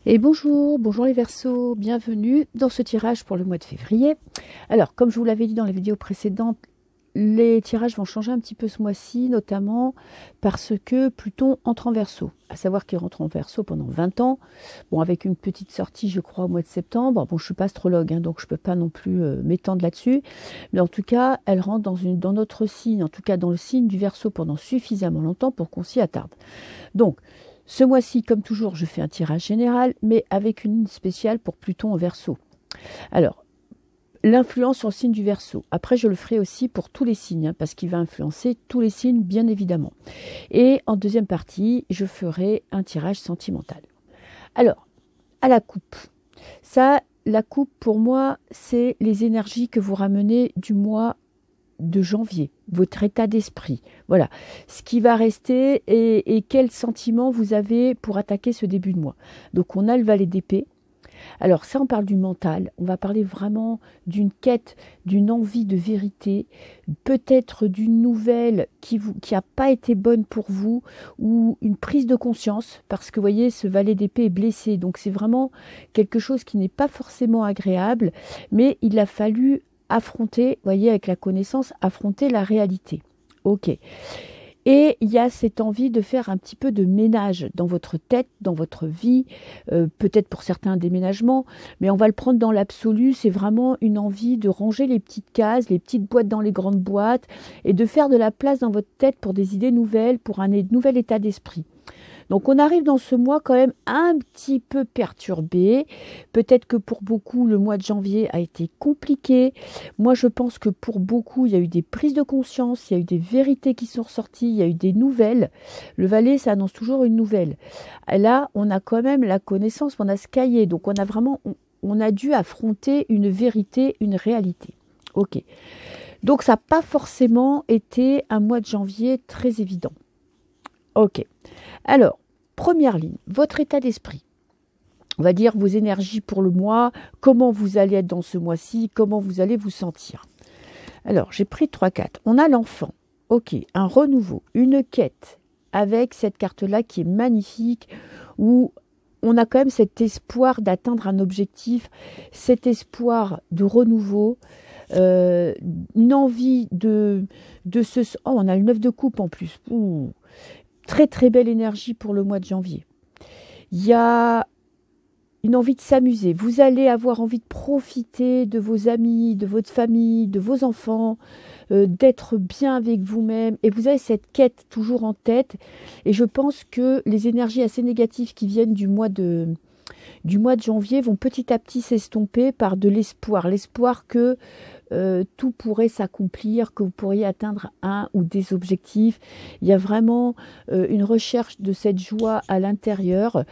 Et bonjour, bonjour les Verseaux, bienvenue dans ce tirage pour le mois de février. Alors, comme je vous l'avais dit dans la vidéo précédente, les tirages vont changer un petit peu ce mois-ci, notamment parce que Pluton entre en Verseau. À savoir qu'il rentre en Verseau pendant 20 ans, bon, avec une petite sortie, je crois, au mois de septembre. Bon, je ne suis pas astrologue, hein, donc je ne peux pas non plus m'étendre là-dessus. Mais en tout cas, elle rentre dans notre signe, en tout cas dans le signe du Verseau pendant suffisamment longtemps pour qu'on s'y attarde. Donc, ce mois-ci, comme toujours, je fais un tirage général, mais avec une ligne spéciale pour Pluton en Verseau. Alors, l'influence sur le signe du Verseau. Après, je le ferai aussi pour tous les signes, hein, parce qu'il va influencer tous les signes, bien évidemment. Et en deuxième partie, je ferai un tirage sentimental. Alors, à la coupe. Ça, la coupe, pour moi, c'est les énergies que vous ramenez du mois de janvier, votre état d'esprit, voilà, ce qui va rester et quel sentiment vous avez pour attaquer ce début de mois. Donc on a le valet d'épée. Alors ça, on parle du mental, on va parler vraiment d'une quête, d'une envie de vérité, peut-être d'une nouvelle qui a pas été bonne pour vous, ou une prise de conscience, parce que vous voyez, ce valet d'épée est blessé, donc c'est vraiment quelque chose qui n'est pas forcément agréable, mais il a fallu affronter, voyez, avec la connaissance, affronter la réalité. Ok. Et il y a cette envie de faire un petit peu de ménage dans votre tête, dans votre vie, peut-être pour certains un déménagement, mais on va le prendre dans l'absolu, c'est vraiment une envie de ranger les petites cases, les petites boîtes dans les grandes boîtes, et de faire de la place dans votre tête pour des idées nouvelles, pour un nouvel état d'esprit. Donc on arrive dans ce mois quand même un petit peu perturbé. Peut-être que pour beaucoup, le mois de janvier a été compliqué. Moi, je pense que pour beaucoup, il y a eu des prises de conscience, il y a eu des vérités qui sont ressorties, il y a eu des nouvelles. Le valet, ça annonce toujours une nouvelle. Là, on a quand même la connaissance, on a ce cahier. Donc on a dû affronter une vérité, une réalité. Ok. Donc ça n'a pas forcément été un mois de janvier très évident. Ok. Alors, première ligne, votre état d'esprit. On va dire vos énergies pour le mois, comment vous allez être dans ce mois-ci, comment vous allez vous sentir. Alors, j'ai pris 3 cartes. On a l'enfant. Ok, un renouveau, une quête avec cette carte-là qui est magnifique, où on a quand même cet espoir d'atteindre un objectif, cet espoir de renouveau, une envie de se... Oh, on a le 9 de coupe en plus. Ouh. Très très belle énergie pour le mois de janvier. Il y a une envie de s'amuser. Vous allez avoir envie de profiter de vos amis, de votre famille, de vos enfants, d'être bien avec vous-même. Et vous avez cette quête toujours en tête. Et je pense que les énergies assez négatives qui viennent du mois de janvier vont petit à petit s'estomper par de l'espoir. L'espoir que tout pourrait s'accomplir, que vous pourriez atteindre un ou des objectifs. Il y a vraiment une recherche de cette joie à l'intérieur,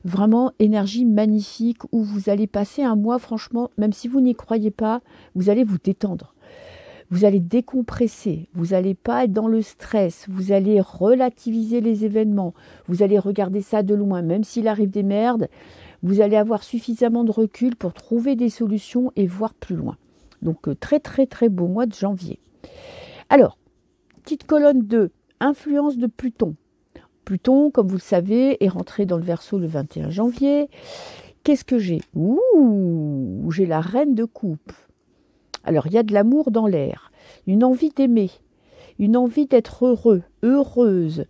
vraiment énergie magnifique où vous allez passer un mois, franchement, même si vous n'y croyez pas, vous allez vous détendre. Vous allez décompresser, vous n'allez pas être dans le stress, vous allez relativiser les événements, vous allez regarder ça de loin, même s'il arrive des merdes, vous allez avoir suffisamment de recul pour trouver des solutions et voir plus loin. Donc très très très beau mois de janvier. Alors, petite colonne 2, influence de Pluton. Pluton, comme vous le savez, est rentré dans le Verseau le 21 janvier. Qu'est-ce que j'ai? Ouh, j'ai la reine de coupe. Alors, il y a de l'amour dans l'air, une envie d'aimer, une envie d'être heureux, heureuse,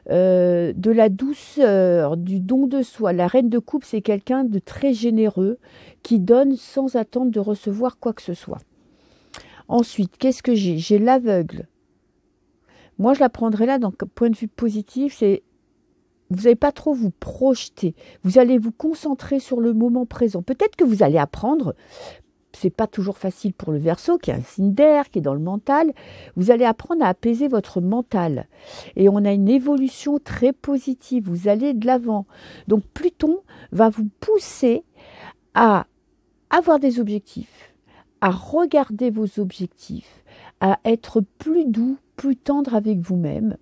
de la douceur, du don de soi. La reine de coupe, c'est quelqu'un de très généreux qui donne sans attendre de recevoir quoi que ce soit. Ensuite, qu'est-ce que j'ai? J'ai l'aveugle. Moi, je la prendrai là, donc point de vue positif, c'est vous n'allez pas trop vous projeter. Vous allez vous concentrer sur le moment présent. Peut-être que vous allez apprendre, c'est pas toujours facile pour le Verseau, qui est un signe d'air, qui est dans le mental. Vous allez apprendre à apaiser votre mental. Et on a une évolution très positive. Vous allez de l'avant. Donc Pluton va vous pousser à avoir des objectifs, à regarder vos objectifs, à être plus doux, plus tendre avec vous-même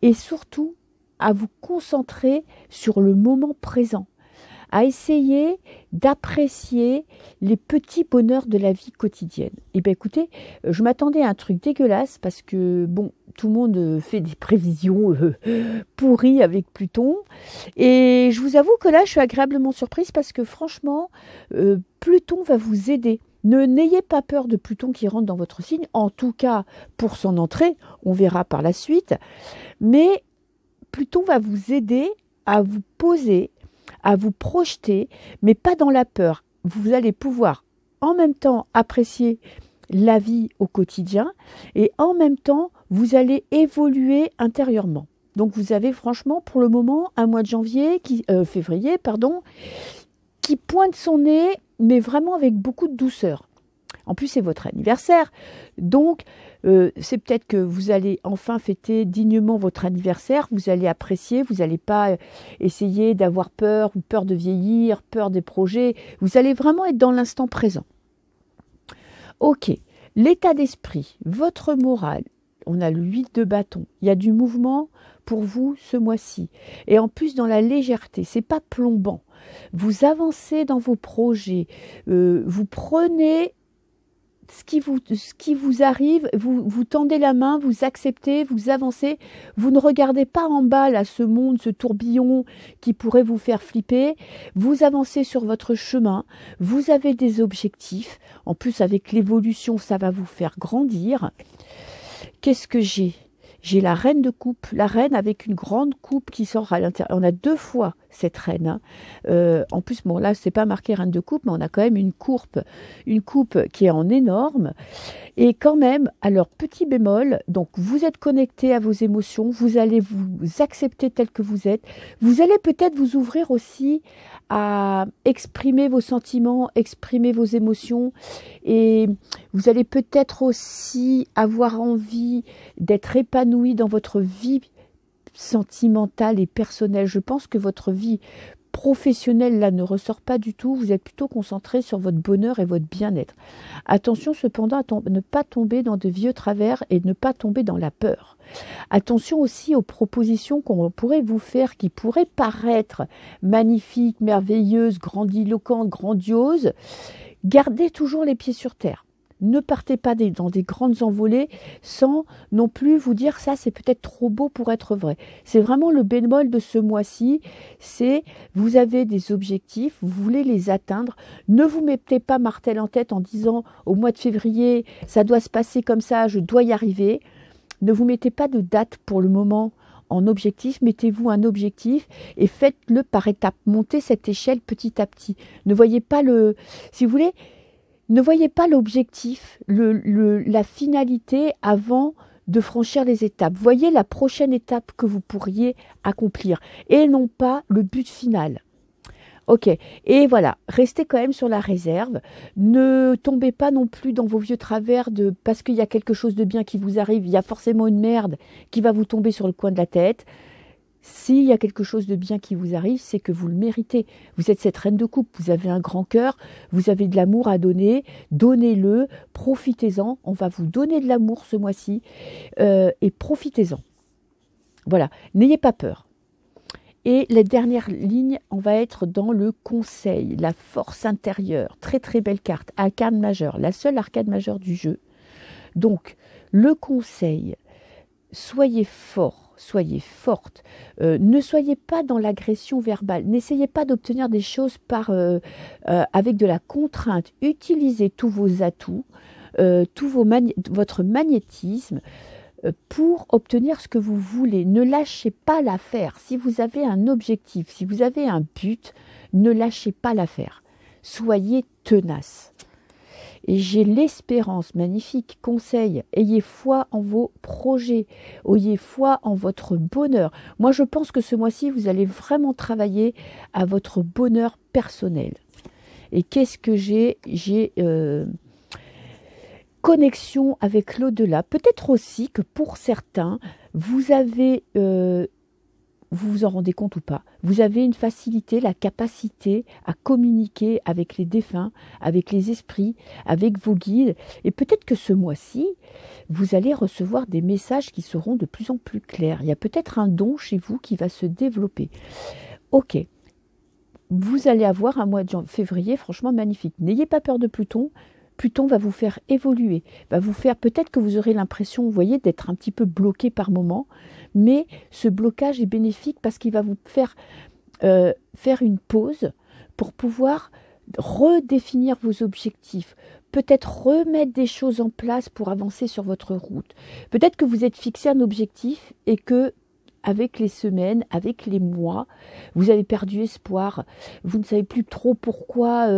et surtout à vous concentrer sur le moment présent, à essayer d'apprécier les petits bonheurs de la vie quotidienne. Et bien écoutez, je m'attendais à un truc dégueulasse parce que, bon, tout le monde fait des prévisions pourries avec Pluton. Et je vous avoue que là, je suis agréablement surprise parce que franchement, Pluton va vous aider. N'ayez pas peur de Pluton qui rentre dans votre signe, en tout cas pour son entrée, on verra par la suite. Mais Pluton va vous aider à vous poser, à vous projeter, mais pas dans la peur. Vous allez pouvoir en même temps apprécier la vie au quotidien et en même temps, vous allez évoluer intérieurement. Donc vous avez franchement pour le moment un mois de février, qui pointe son nez, mais vraiment avec beaucoup de douceur. En plus, c'est votre anniversaire, donc c'est peut-être que vous allez enfin fêter dignement votre anniversaire, vous allez apprécier, vous n'allez pas essayer d'avoir peur, ou peur de vieillir, peur des projets, vous allez vraiment être dans l'instant présent. Ok, l'état d'esprit, votre morale, on a le 8 de bâton, il y a du mouvement pour vous ce mois-ci, et en plus dans la légèreté, c'est pas plombant, vous avancez dans vos projets, vous prenez ce qui vous arrive, vous tendez la main, vous acceptez, vous avancez, vous ne regardez pas en bas là, ce monde, ce tourbillon qui pourrait vous faire flipper, vous avancez sur votre chemin, vous avez des objectifs, en plus avec l'évolution ça va vous faire grandir. Qu'est-ce que j'ai ? J'ai la reine de coupe, la reine avec une grande coupe qui sort à l'intérieur. On a 2 fois cette reine. En plus, bon là, c'est pas marqué reine de coupe, mais on a quand même une coupe qui est en énorme. Et quand même, alors petit bémol, donc vous êtes connecté à vos émotions, vous allez vous accepter tel que vous êtes. Vous allez peut-être vous ouvrir aussi à exprimer vos sentiments, exprimer vos émotions, et vous allez peut-être aussi avoir envie d'être épanoui dans votre vie sentimentale et personnelle. Je pense que votre vie professionnelle là ne ressort pas du tout, vous êtes plutôt concentré sur votre bonheur et votre bien-être. Attention cependant à ne pas tomber dans de vieux travers et ne pas tomber dans la peur. Attention aussi aux propositions qu'on pourrait vous faire qui pourraient paraître magnifiques, merveilleuses, grandiloquentes, grandioses. Gardez toujours les pieds sur terre. Ne partez pas dans des grandes envolées sans non plus vous dire ça c'est peut-être trop beau pour être vrai. C'est vraiment le bémol de ce mois-ci, c'est vous avez des objectifs, vous voulez les atteindre, ne vous mettez pas martel en tête en disant au mois de février ça doit se passer comme ça, je dois y arriver. Ne vous mettez pas de date pour le moment en objectif, mettez-vous un objectif et faites-le par étapes, montez cette échelle petit à petit. Ne voyez pas si vous voulez, ne voyez pas l'objectif, la finalité avant de franchir les étapes. Voyez la prochaine étape que vous pourriez accomplir et non pas le but final. Ok, et voilà, restez quand même sur la réserve. Ne tombez pas non plus dans vos vieux travers parce qu'il y a quelque chose de bien qui vous arrive, il y a forcément une merde qui va vous tomber sur le coin de la tête. S'il y a quelque chose de bien qui vous arrive, c'est que vous le méritez. Vous êtes cette reine de coupe, vous avez un grand cœur, vous avez de l'amour à donner, donnez-le, profitez-en. On va vous donner de l'amour ce mois-ci et profitez-en. Voilà, n'ayez pas peur. Et la dernière ligne, on va être dans le conseil, la force intérieure. Très très belle carte, arcane majeure, la seule arcane majeure du jeu. Donc, le conseil, soyez fort. Soyez forte, ne soyez pas dans l'agression verbale, n'essayez pas d'obtenir des choses avec de la contrainte, utilisez tous vos atouts, votre magnétisme pour obtenir ce que vous voulez, ne lâchez pas l'affaire, si vous avez un objectif, si vous avez un but, ne lâchez pas l'affaire, soyez tenace. Et j'ai l'espérance, magnifique conseil, ayez foi en vos projets, ayez foi en votre bonheur. Moi, je pense que ce mois-ci, vous allez vraiment travailler à votre bonheur personnel. Et qu'est-ce que j'ai ? J'ai connexion avec l'au-delà. Peut-être aussi que pour certains, vous avez... vous vous en rendez compte ou pas, vous avez une facilité, la capacité à communiquer avec les défunts, avec les esprits, avec vos guides. Et peut-être que ce mois-ci, vous allez recevoir des messages qui seront de plus en plus clairs. Il y a peut-être un don chez vous qui va se développer. Ok, vous allez avoir un mois de février franchement magnifique. N'ayez pas peur de Pluton. Pluton va vous faire évoluer, va vous faire, peut-être que vous aurez l'impression, vous voyez, d'être un petit peu bloqué par moment, mais ce blocage est bénéfique parce qu'il va vous faire faire une pause pour pouvoir redéfinir vos objectifs, peut-être remettre des choses en place pour avancer sur votre route. Peut-être que vous êtes fixé un objectif et que avec les semaines, avec les mois, vous avez perdu espoir, vous ne savez plus trop pourquoi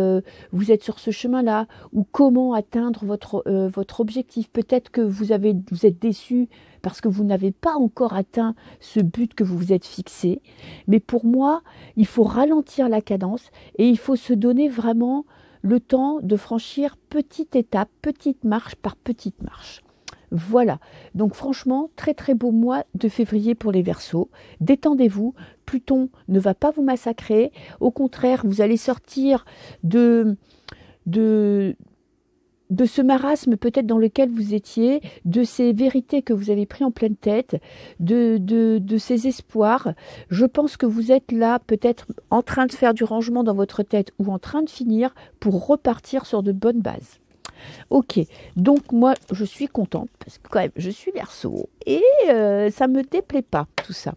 vous êtes sur ce chemin-là, ou comment atteindre votre objectif. Peut-être que vous êtes déçu parce que vous n'avez pas encore atteint ce but que vous vous êtes fixé. Mais pour moi, il faut ralentir la cadence et il faut se donner vraiment le temps de franchir petite étape, petite marche par petite marche. Voilà, donc franchement, très très beau mois de février pour les Verseaux. Détendez-vous, Pluton ne va pas vous massacrer. Au contraire, vous allez sortir de ce marasme peut-être dans lequel vous étiez, de ces vérités que vous avez pris en pleine tête, de ces espoirs. Je pense que vous êtes là peut-être en train de faire du rangement dans votre tête ou en train de finir pour repartir sur de bonnes bases. Ok, donc moi je suis contente parce que quand même je suis Verseau et ça me déplaît pas tout ça.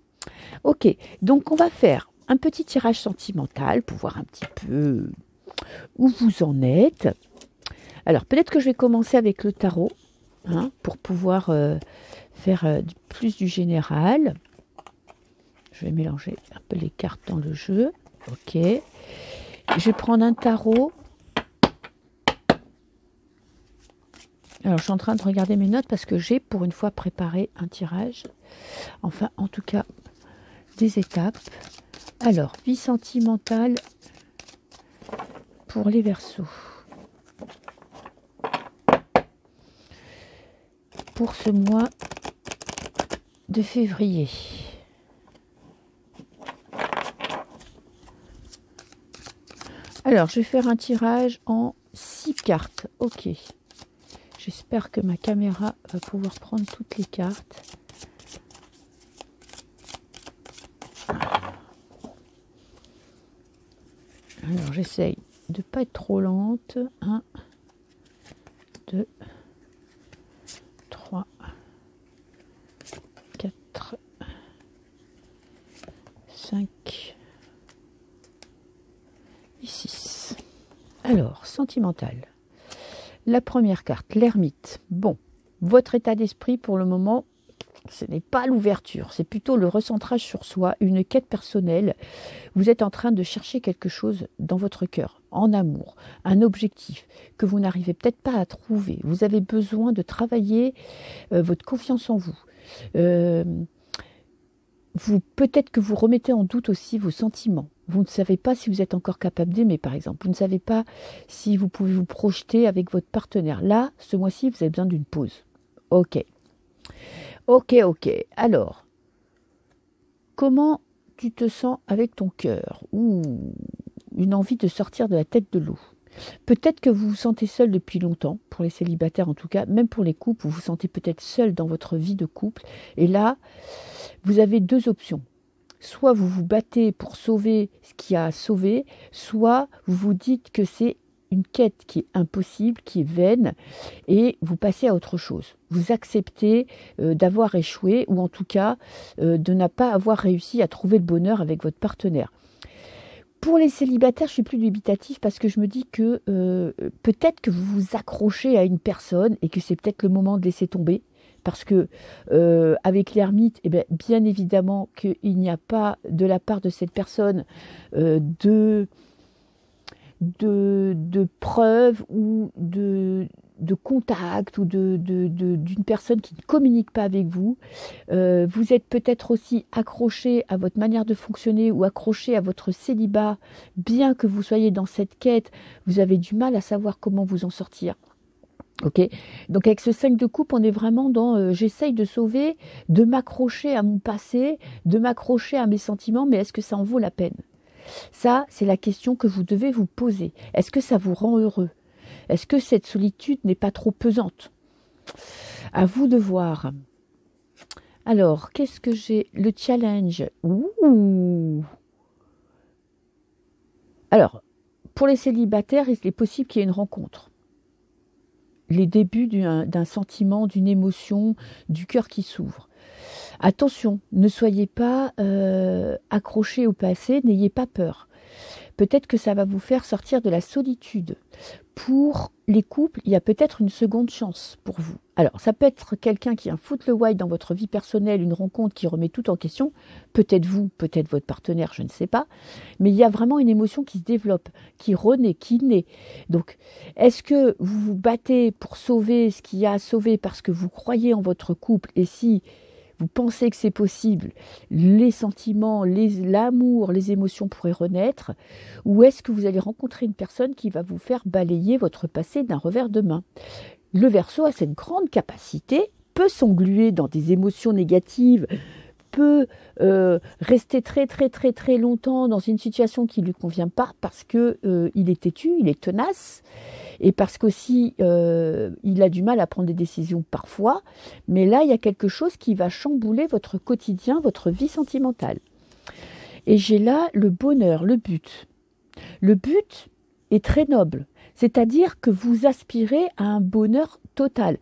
Ok, donc on va faire un petit tirage sentimental pour voir un petit peu où vous en êtes. Alors peut-être que je vais commencer avec le tarot pour pouvoir faire plus du général. Je vais mélanger un peu les cartes dans le jeu. Ok, je vais prendre un tarot. Alors, je suis en train de regarder mes notes parce que j'ai pour une fois préparé un tirage. Enfin, en tout cas, des étapes. Alors, vie sentimentale pour les Verseaux. Pour ce mois de février. Alors, je vais faire un tirage en 6 cartes. Ok. J'espère que ma caméra va pouvoir prendre toutes les cartes. Alors j'essaye de ne pas être trop lente. 1, 2, 3, 4, 5 et 6. Alors, sentimental. La première carte, l'ermite. Bon, votre état d'esprit pour le moment, ce n'est pas l'ouverture, c'est plutôt le recentrage sur soi, une quête personnelle. Vous êtes en train de chercher quelque chose dans votre cœur, en amour, un objectif que vous n'arrivez peut-être pas à trouver. Vous avez besoin de travailler votre confiance en vous. Peut-être que vous remettez en doute aussi vos sentiments. Vous ne savez pas si vous êtes encore capable d'aimer, par exemple. Vous ne savez pas si vous pouvez vous projeter avec votre partenaire. Là, ce mois-ci, vous avez besoin d'une pause. Ok. Alors, comment tu te sens avec ton cœur? Une envie de sortir de la tête de l'eau. Peut-être que vous vous sentez seul depuis longtemps, pour les célibataires en tout cas, même pour les couples, vous vous sentez peut-être seul dans votre vie de couple. Et là, vous avez 2 options. Soit vous vous battez pour sauver ce qu'il y a à sauver, soit vous vous dites que c'est une quête qui est impossible, qui est vaine, et vous passez à autre chose. Vous acceptez d'avoir échoué, ou en tout cas de ne pas avoir réussi à trouver le bonheur avec votre partenaire. Pour les célibataires, je suis plus dubitatif parce que je me dis que peut-être que vous vous accrochez à une personne et que c'est peut-être le moment de laisser tomber. Parce que avec l'ermite, bien évidemment qu'il n'y a pas de la part de cette personne de preuves ou de contact ou d'une personne qui ne communique pas avec vous. Vous êtes peut-être aussi accroché à votre manière de fonctionner ou accroché à votre célibat. Bien que vous soyez dans cette quête, vous avez du mal à savoir comment vous en sortir. Ok, donc avec ce 5 de coupe, on est vraiment dans j'essaye de sauver, de m'accrocher à mon passé, de m'accrocher à mes sentiments, mais est-ce que ça en vaut la peine? Ça, c'est la question que vous devez vous poser. Est-ce que ça vous rend heureux? Est-ce que cette solitude n'est pas trop pesante? À vous de voir. Alors, qu'est-ce que j'ai? Le challenge. Ouh! Alors, pour les célibataires, il est possible qu'il y ait une rencontre. Les débuts d'un sentiment, d'une émotion, du cœur qui s'ouvre. Attention, ne soyez pas accrochés au passé, n'ayez pas peur. Peut-être que ça va vous faire sortir de la solitude. Pour les couples, il y a peut-être une seconde chance pour vous. Alors, ça peut être quelqu'un qui a un foot le white dans votre vie personnelle, une rencontre qui remet tout en question. Peut-être vous, peut-être votre partenaire, je ne sais pas. Mais il y a vraiment une émotion qui se développe, qui renaît, qui naît. Donc, est-ce que vous vous battez pour sauver ce qu'il y a à sauver parce que vous croyez en votre couple? Et si vous pensez que c'est possible, les sentiments, l'amour, les émotions pourraient renaître, ou est-ce que vous allez rencontrer une personne qui va vous faire balayer votre passé d'un revers de main? Le Verseau a cette grande capacité, peut s'engluer dans des émotions négatives, peut rester très très très très longtemps dans une situation qui ne lui convient pas parce que il est têtu, il est tenace, et parce qu'aussi il a du mal à prendre des décisions parfois, mais là il y a quelque chose qui va chambouler votre quotidien, votre vie sentimentale. Et j'ai là le bonheur, le but. Le but est très noble, c'est-à-dire que vous aspirez à un bonheur total,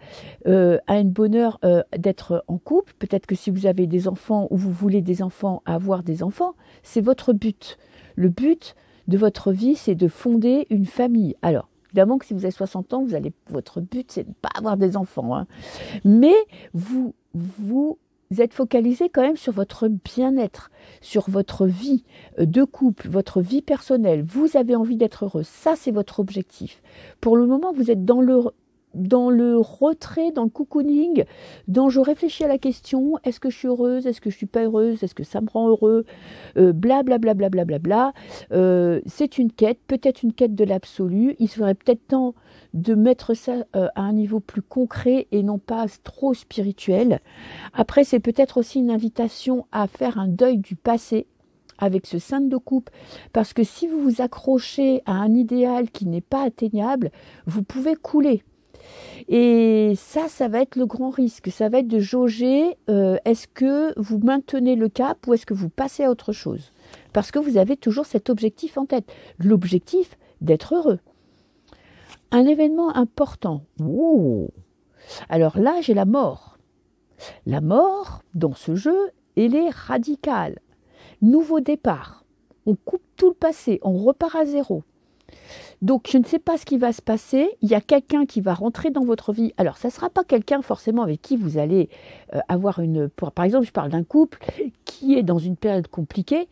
à un bonheur d'être en couple. Peut-être que si vous avez des enfants ou vous voulez des enfants, avoir des enfants, c'est votre but. Le but de votre vie, c'est de fonder une famille. Alors, évidemment que si vous avez 60 ans, votre but, c'est de ne pas avoir des enfants, hein. Mais vous êtes focalisé quand même sur votre bien-être, sur votre vie de couple, votre vie personnelle. Vous avez envie d'être heureux. Ça, c'est votre objectif. Pour le moment, vous êtes dans le retrait, dans le cocooning, dans je réfléchis à la question, est-ce que je suis heureuse, est-ce que je ne suis pas heureuse, est-ce que ça me rend heureux, blablabla, c'est une quête, peut-être une quête de l'absolu. Il serait peut-être temps de mettre ça à un niveau plus concret et non pas trop spirituel. Après, c'est peut-être aussi une invitation à faire un deuil du passé avec ce cinq de coupe, parce que si vous vous accrochez à un idéal qui n'est pas atteignable, vous pouvez couler. Et ça va être le grand risque. Ça va être de jauger, est-ce que vous maintenez le cap ou est-ce que vous passez à autre chose? Parce que vous avez toujours cet objectif en tête. L'objectif d'être heureux. Un événement important. Wow. Alors là, j'ai la mort. La mort, dans ce jeu, elle est radicale. Nouveau départ. On coupe tout le passé, on repart à zéro. Donc, je ne sais pas ce qui va se passer. Il y a quelqu'un qui va rentrer dans votre vie. Alors, ça ne sera pas quelqu'un forcément avec qui vous allez avoir une... Par exemple, je parle d'un couple qui est dans une période compliquée.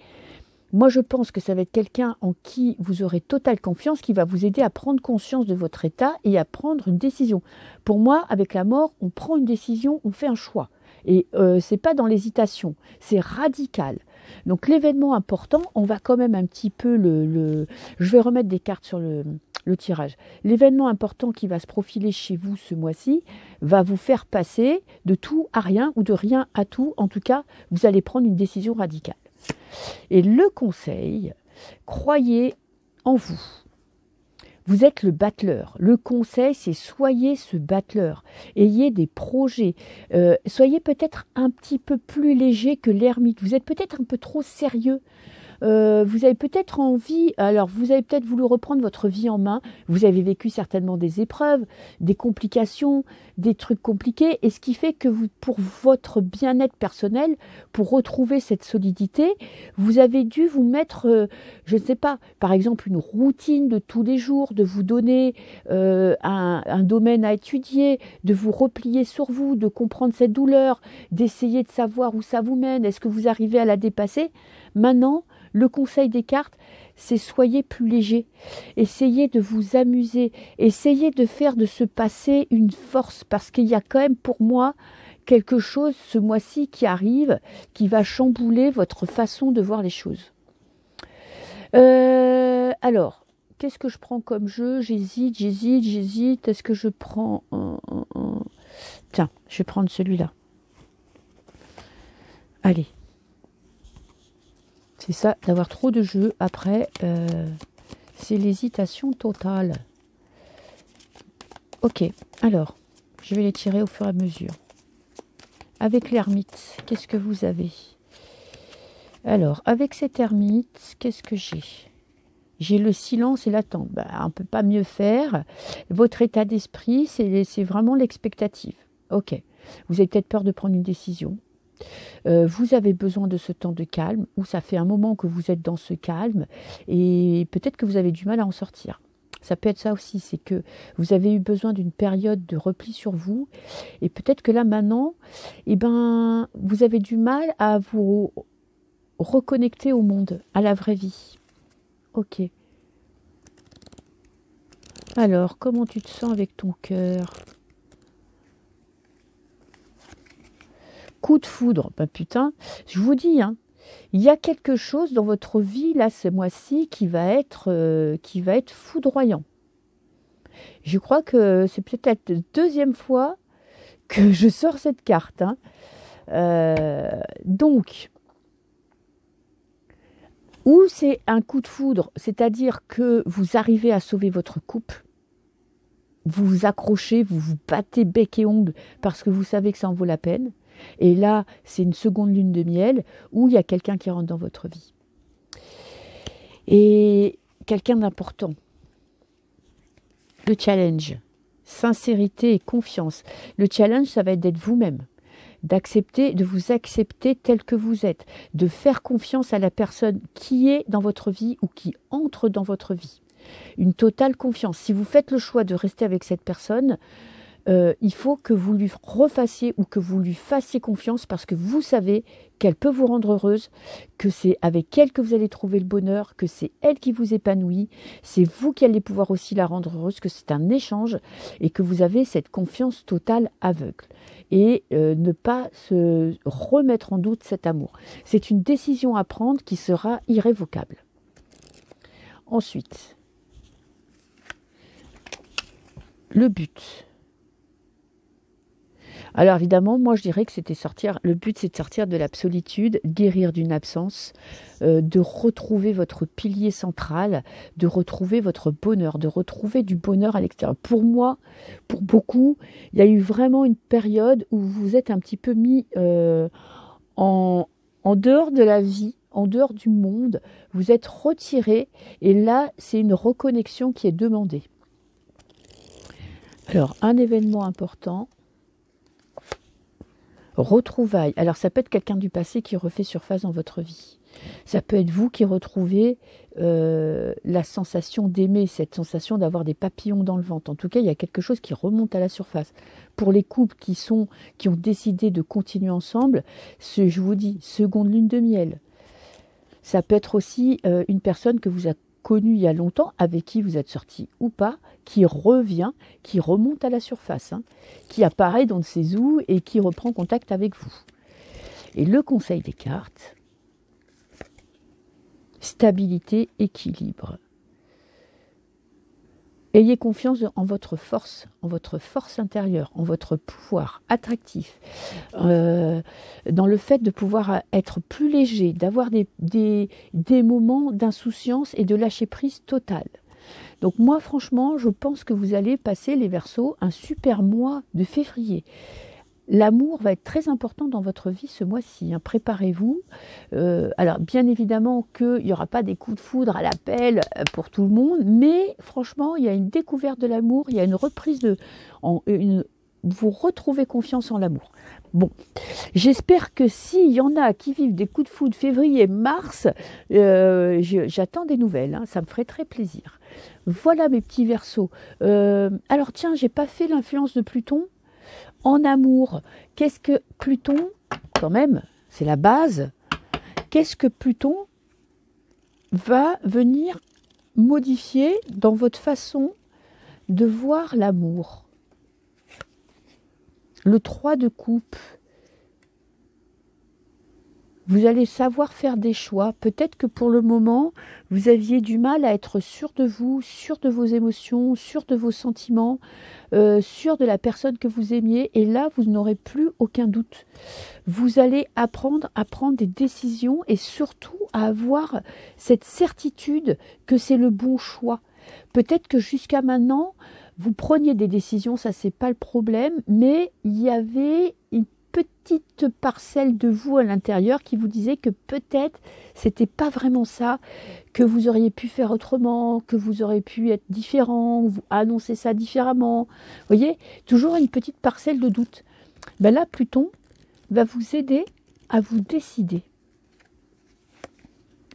Moi, je pense que ça va être quelqu'un en qui vous aurez totale confiance, qui va vous aider à prendre conscience de votre état et à prendre une décision. Pour moi, avec la mort, on prend une décision, on fait un choix. Et ce n'est pas dans l'hésitation, c'est radical. Donc l'événement important, on va quand même un petit peu je vais remettre des cartes sur le tirage. L'événement important qui va se profiler chez vous ce mois-ci va vous faire passer de tout à rien ou de rien à tout. En tout cas, vous allez prendre une décision radicale. Et le conseil, croyez en vous. Vous êtes le battleur. Le conseil, c'est soyez ce battleur. Ayez des projets. Soyez peut-être un petit peu plus léger que l'ermite. Vous êtes peut-être un peu trop sérieux. Vous avez peut-être envie, alors vous avez peut-être voulu reprendre votre vie en main, vous avez vécu certainement des épreuves, des complications, des trucs compliqués, et ce qui fait que vous, pour votre bien-être personnel, pour retrouver cette solidité, vous avez dû vous mettre, je ne sais pas, par exemple une routine de tous les jours, de vous donner un domaine à étudier, de vous replier sur vous, de comprendre cette douleur, d'essayer de savoir où ça vous mène, est-ce que vous arrivez à la dépasser? Maintenant, le conseil des cartes, c'est soyez plus léger. Essayez de vous amuser. Essayez de faire de ce passé une force. Parce qu'il y a quand même pour moi quelque chose ce mois-ci qui arrive, qui va chambouler votre façon de voir les choses. Alors, qu'est-ce que je prends comme jeu? J'hésite. Est-ce que je prends Tiens, je vais prendre celui-là. Allez. C'est ça, d'avoir trop de jeux. Après, c'est l'hésitation totale. Ok, alors, je vais les tirer au fur et à mesure. Avec l'ermite, qu'est-ce que vous avez? Alors, avec cette ermite, qu'est-ce que j'ai? J'ai le silence et l'attente. Ben, on ne peut pas mieux faire. Votre état d'esprit, c'est vraiment l'expectative. Ok. Vous avez peut-être peur de prendre une décision. Vous avez besoin de ce temps de calme, ou ça fait un moment que vous êtes dans ce calme, et peut-être que vous avez du mal à en sortir. Ça peut être ça aussi, c'est que vous avez eu besoin d'une période de repli sur vous, et peut-être que là maintenant, eh ben, vous avez du mal à vous reconnecter au monde, à la vraie vie. Ok. Alors, comment tu te sens avec ton cœur? Coup de foudre, bah putain, je vous dis, hein, il y a quelque chose dans votre vie, là, ce mois-ci, qui va être foudroyant. Je crois que c'est peut-être la deuxième fois que je sors cette carte. Hein. Donc, ou c'est un coup de foudre, c'est-à-dire que vous arrivez à sauver votre couple, vous vous accrochez, vous vous battez bec et ongle parce que vous savez que ça en vaut la peine. Et là, c'est une seconde lune de miel où il y a quelqu'un qui rentre dans votre vie. Et quelqu'un d'important. Le challenge, sincérité et confiance. Le challenge, ça va être d'être vous-même, d'accepter, de vous accepter tel que vous êtes, de faire confiance à la personne qui est dans votre vie ou qui entre dans votre vie. Une totale confiance. Si vous faites le choix de rester avec cette personne, il faut que vous lui refassiez ou que vous lui fassiez confiance parce que vous savez qu'elle peut vous rendre heureuse, que c'est avec elle que vous allez trouver le bonheur, que c'est elle qui vous épanouit, c'est vous qui allez pouvoir aussi la rendre heureuse, que c'est un échange et que vous avez cette confiance totale aveugle. Et ne pas se remettre en doute cet amour. C'est une décision à prendre qui sera irrévocable. Ensuite, le but. Alors évidemment, moi je dirais que c'était sortir, le but c'est de sortir de l'absolitude, guérir d'une absence, de retrouver votre pilier central, de retrouver votre bonheur, de retrouver du bonheur à l'extérieur. Pour moi, pour beaucoup, il y a eu vraiment une période où vous vous êtes un petit peu mis en dehors de la vie, en dehors du monde, vous êtes retiré et là c'est une reconnexion qui est demandée. Alors un événement important, retrouvailles. Alors ça peut être quelqu'un du passé qui refait surface dans votre vie. Ça peut être vous qui retrouvez la sensation d'aimer, cette sensation d'avoir des papillons dans le ventre. En tout cas, il y a quelque chose qui remonte à la surface. Pour les couples qui ont décidé de continuer ensemble, je vous dis, seconde lune de miel. Ça peut être aussi une personne que vous avez connue il y a longtemps, avec qui vous êtes sorti ou pas, qui revient, qui remonte à la surface, hein, qui apparaît dans ses eaux et qui reprend contact avec vous. Et le conseil des cartes, stabilité, équilibre. Ayez confiance en votre force intérieure, en votre pouvoir attractif, dans le fait de pouvoir être plus léger, d'avoir des moments d'insouciance et de lâcher prise totale. Donc moi franchement, je pense que vous allez passer les Verseaux un super mois de février. L'amour va être très important dans votre vie ce mois-ci. Hein. Préparez-vous. Alors, bien évidemment qu'il n'y aura pas des coups de foudre à l'appel pour tout le monde, mais franchement, il y a une découverte de l'amour, il y a une reprise vous retrouvez confiance en l'amour. Bon, j'espère que s'il y en a qui vivent des coups de foudre février, mars, j'attends des nouvelles. Hein, ça me ferait très plaisir. Voilà mes petits Verseaux. Alors tiens, j'ai pas fait l'influence de Pluton. En amour, qu'est-ce que Pluton, quand même, c'est la base, qu'est-ce que Pluton va venir modifier dans votre façon de voir l'amour? Le 3 de coupe. Vous allez savoir faire des choix. Peut-être que pour le moment, vous aviez du mal à être sûr de vous, sûr de vos émotions, sûr de vos sentiments, sûr de la personne que vous aimiez. Et là, vous n'aurez plus aucun doute. Vous allez apprendre à prendre des décisions et surtout à avoir cette certitude que c'est le bon choix. Peut-être que jusqu'à maintenant, vous preniez des décisions, ça c'est pas le problème, mais il y avait petite parcelle de vous à l'intérieur qui vous disait que peut-être c'était pas vraiment ça, que vous auriez pu faire autrement, que vous auriez pu être différent, vous annoncer ça différemment. Vous voyez, toujours une petite parcelle de doute. Ben là, Pluton va vous aider à vous décider.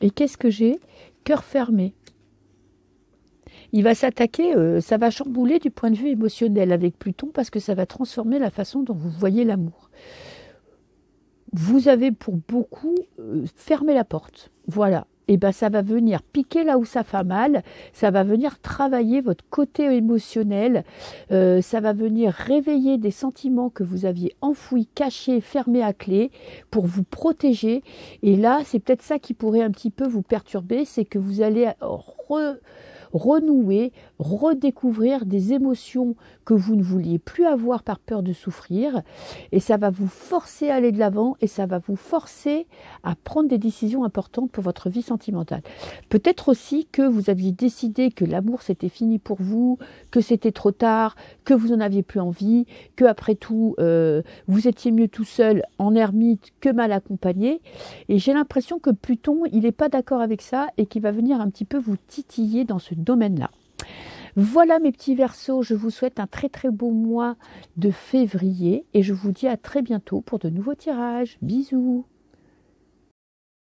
Et qu'est-ce que j'ai? Cœur fermé. Il va s'attaquer, ça va chambouler du point de vue émotionnel avec Pluton parce que ça va transformer la façon dont vous voyez l'amour. Vous avez pour beaucoup fermé la porte. Voilà. Et bien ça va venir piquer là où ça fait mal, ça va venir travailler votre côté émotionnel, ça va venir réveiller des sentiments que vous aviez enfouis, cachés, fermés à clé pour vous protéger. Et là, c'est peut-être ça qui pourrait un petit peu vous perturber, c'est que vous allez renouer, redécouvrir des émotions que vous ne vouliez plus avoir par peur de souffrir, et ça va vous forcer à aller de l'avant et ça va vous forcer à prendre des décisions importantes pour votre vie sentimentale. Peut-être aussi que vous aviez décidé que l'amour c'était fini pour vous, que c'était trop tard, que vous n'en aviez plus envie, que après tout vous étiez mieux tout seul en ermite que mal accompagné, et j'ai l'impression que Pluton il n'est pas d'accord avec ça et qu'il va venir un petit peu vous titiller dans ce domaine-là. Voilà mes petits Verseaux, je vous souhaite un très très beau mois de février et je vous dis à très bientôt pour de nouveaux tirages. Bisous!